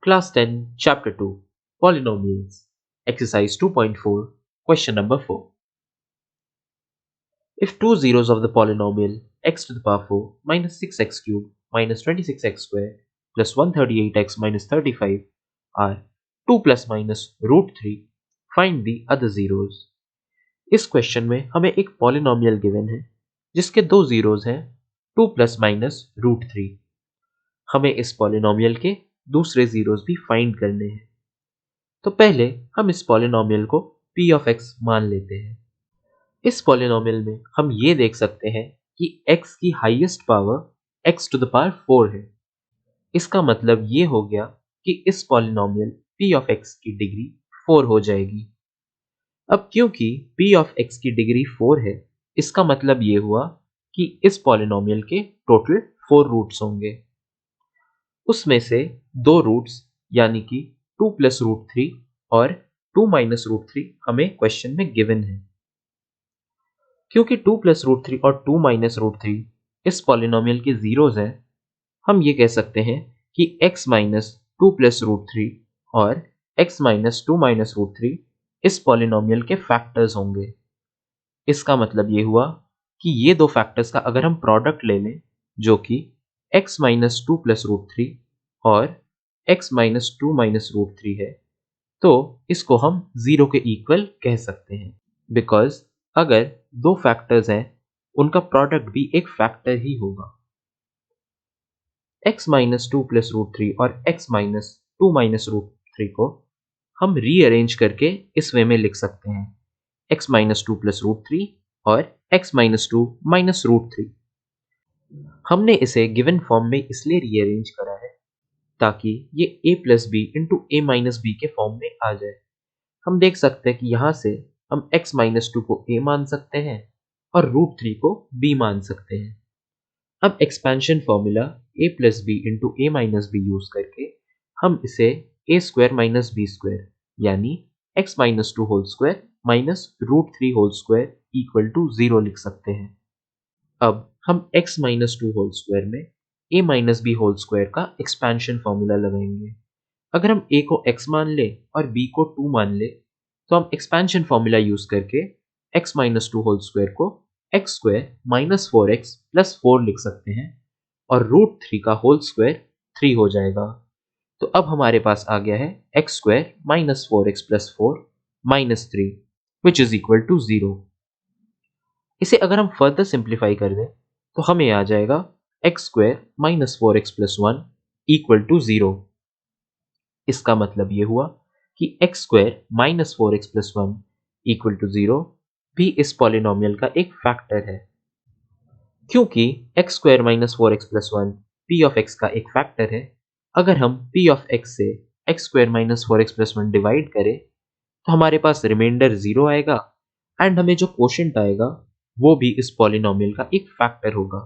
Class 10, Chapter 2, Polynomials, Exercise 2.4, Question number 4. If two zeros of the polynomial x to the power 4 minus 6x cubed minus 26x squared plus 138x minus 35 are 2 plus minus root 3, find the other zeros. इस question में हमें एक polynomial given है जिसके दो zeros हैं 2 plus minus root 3. हमें इस पॉलिनोमियल के दूसरे जीरोज भी फाइंड करने हैं. तो पहले हम इस पॉलिनोमियल को p ऑफ x मान लेते हैं. इस पॉलिनोमियल में हम ये देख सकते हैं कि x की highest power x to the power 4 है. इसका मतलब ये हो गया कि इस पॉलिनोमियल p ऑफ x की डिग्री 4 हो जाएगी. अब क्योंकि p ऑफ x की डिग्री 4 है, इसका मतलब ये हुआ कि इस पॉलिनोमियल के टोटल 4 रूट्स होंगे. उसमें से दो रूट्स यानी कि 2 प्लस रूट 3 और 2 माइनस रूट 3 हमें क्वेश्चन में गिवन है. क्योंकि 2 प्लस रूट 3 और 2 माइनस रूट 3 इस पॉलिनोमियल के जीरोज हैं, हम ये कह सकते हैं कि x माइनस 2 प्लस रूट 3 और x माइनस 2 माइनस रूट 3 इस पॉलिनोमियल के फैक्टर्स होंगे. इसका मतलब ये हुआ कि ये दो फैक्टर्स का अगर हम प्रोडक्ट ले लें जो कि x माइनस 2 प्लस रूट 3 और x माइनस 2 माइनस रूट 3 है, तो इसको हम जीरो के इक्वल कह सकते हैं. बिकॉज अगर दो फैक्टर्स हैं, उनका प्रोडक्ट भी एक फैक्टर ही होगा. x माइनस 2 प्लस रूट 3 और x माइनस 2 माइनस रूट 3 को हम रीअरेंज करके इस वे में लिख सकते हैं x माइनस 2 प्लस रूट 3 और x माइनस 2 माइनस रूट 3. हमने इसे गिवन फॉर्म में इसलिए रीअरेंज करा है ताकि ये a plus B into A minus B के फॉर्म में आ जाए. हम देख सकते हैं कि यहाँ से हम x माइनस 2 को a मान सकते हैं और रूट 3 को b मान सकते हैं. अब expansion formula a plus B into A minus B use करके हम इसे a square minus B square यानी x minus 2 whole square minus root 3 whole square equal to 0 लिख सकते हैं. अब हम x माइनस 2 होल स्क्वायर में a minus B whole square का एक्सपेंशन फॉर्मूला लगाएंगे. अगर हम a को x मान ले और b को 2 मान ले, तो हम एक्सपेंशन फॉर्मूला यूज करके x माइनस 2 होल स्क्वायर को x square minus 4x plus 4 लिख सकते हैं और रूट 3 का होल स्क्वायर 3 हो जाएगा. तो अब हमारे पास आ गया है x square minus 4x plus 4 minus 3 which is equal to 0. इसे अगर हम फर्दर सिंप्लीफाई कर दें तो हमें आ जाएगा x square minus 4x plus 1 equal to 0. इसका मतलब ये हुआ कि x square minus 4x plus 1 equal to 0 भी इस पॉलिनोमियल का एक फैक्टर है. क्योंकि x square minus 4x plus 1 p of x का एक फैक्टर है, अगर हम p ऑफ x से x square minus 4x plus 1 divide करें तो हमारे पास रिमाइंडर 0 आएगा एंड हमें जो क्वोशिएंट आएगा वो भी इस पॉलिनोमियल का एक फैक्टर होगा.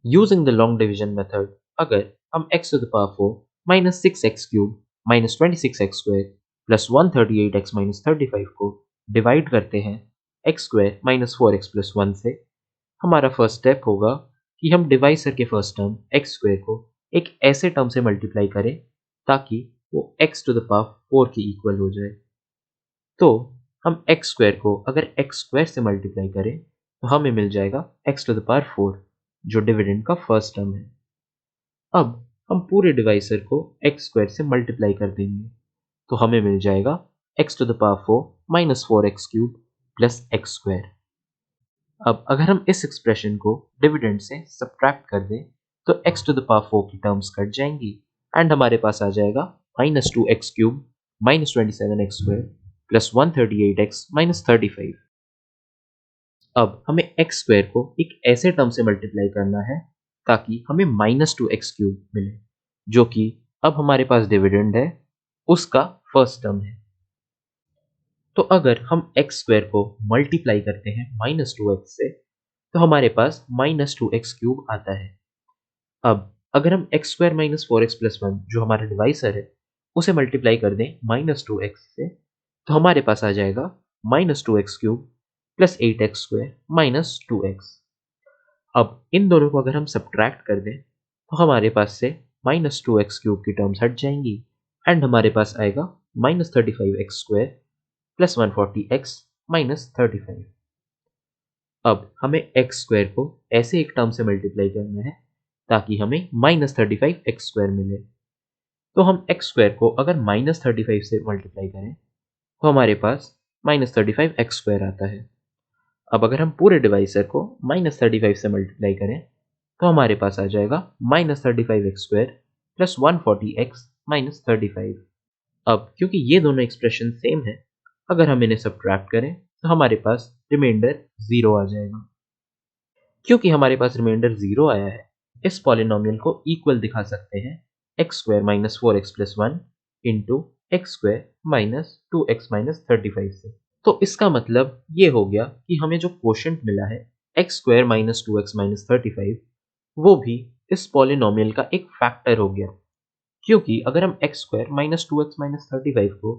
Using the long division method, अगर हम x to the power 4 minus 6x cube minus 26x square plus 138x minus 35 को डिवाइड करते हैं x square minus 4x plus 1 से, हमारा फर्स्ट स्टेप होगा कि हम डिवाइसर के फर्स्ट टर्म x स्क्वायर को एक ऐसे टर्म से मल्टीप्लाई करें ताकि वो x टू द पावर 4 के इक्वल हो जाए. तो हम x स्क्वायर को अगर x स्क्वायर से मल्टीप्लाई करें तो हमें मिल जाएगा x टू द पावर 4 जो डिविडेंड का फर्स्ट टर्म है. अब हम पूरे डिवाइसर को x स्क्वायर से मल्टीप्लाई कर देंगे तो हमें मिल जाएगा x to the power 4 minus 4x cube plus x square. अब अगर हम इस एक्सप्रेशन को डिविडेंड से सब्ट्रैक्ट कर दें तो x टू द पावर 4 की टर्म्स कट जाएंगी एंड हमारे पास आ जाएगा minus 2x cube minus 27x square plus 138x minus 35. अब हमें x स्क्वायर को एक ऐसे टर्म से मल्टीप्लाई करना है ताकि हमें माइनस 2x क्यूब मिले, जो कि अब हमारे पास डिविडेंड है उसका फर्स्ट टर्म है. तो अगर हम x स्क्वायर को मल्टीप्लाई करते हैं माइनस 2x से तो हमारे पास माइनस 2x क्यूब आता है. अब अगर हम x square minus 4x plus 1 जो हमारा डिवाइसर है उसे मल्टीप्लाई कर दें माइनस 2x से तो हमारे पास आ जाएगा minus 2x cube plus 8x square minus 2x. अब इन दोनों को अगर हम सब्ट्रैक्ट कर दें तो हमारे पास से माइनस 2x क्यूब की टर्म्स हट जाएंगी एंड हमारे पास आएगा -35x² प्लस 140x माइनस 35। अब हमें x² को ऐसे एक टर्म से मल्टीप्लाई करना है ताकि हमें -35x² मिले। तो हम x² को अगर -35 से मल्टीप्लाई करें तो हमारे पास -35x² आता है। अब अगर हम पूरे डिवाइसर को -35 से मल्टीप्लाई करें तो हमारे पास आ जाएगा -35x² प्लस 140x माइनस 35। अब क्योंकि ये दोनों एक्सप्रेशन सेम है, अगर हम इन्हें सब्ट्रैक्ट करें तो हमारे पास रिमाइंडर 0 आ जाएगा। क्योंकि हमारे पास रिमाइंडर 0 आया है, इस पॉलिनोमियल को इक्वल दिखा सकते हैं x² minus 4x plus 1 into x² minus 2x minus 35 से। तो इसका मतलब ये हो गया कि हमें जो क्वोशंट मिला है x² माइनस 2x माइनस 35, वो भी इस पॉलिनोमियल का एक फैक्टर हो गया। क्योंकि अगर हम x² माइनस 2x माइनस 35 को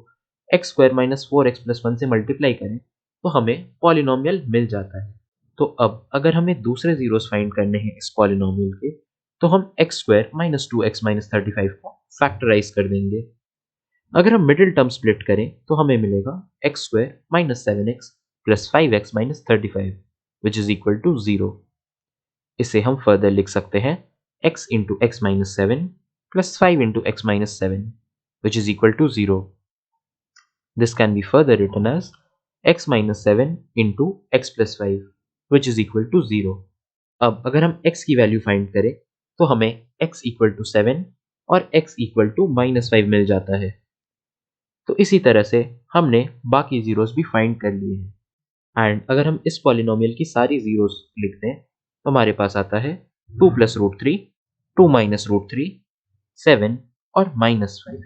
x² माइनस 4x प्लस 1 से मल्टीप्लाई करें तो हमें पॉलिनोमियल मिल जाता है। तो अब अगर हमें दूसरे जीरोस फाइंड करने हैं इस पॉलिनोमियल के, तो हम x² माइनस 2x माइनस 35 को फैक्टराइज कर देंगे। अगर हम मिडिल टर्म स्प्लिट करें तो हमें मिलेगा x² minus 7x plus 5x minus 35 which is equal to 0। इसे हम फर्दर लिख सकते हैं x into x minus 7 plus 5 into x minus 7 which is equal to 0। This can be further written as x minus 7 into x plus 5 which is equal to 0। अब अगर हम x की value find करें तो हमें x इक्वल टू 7 और x equal to minus 5 मिल जाता है। तो इसी तरह से हमने बाकी जीरोस भी फाइंड कर लिए हैं। एंड अगर हम इस पॉलिनोमियल की सारी जीरोस लिख दें तो हमारे पास आता है 2 प्लस रूट 3, 2 माइनस रूट 3, 7 और -5।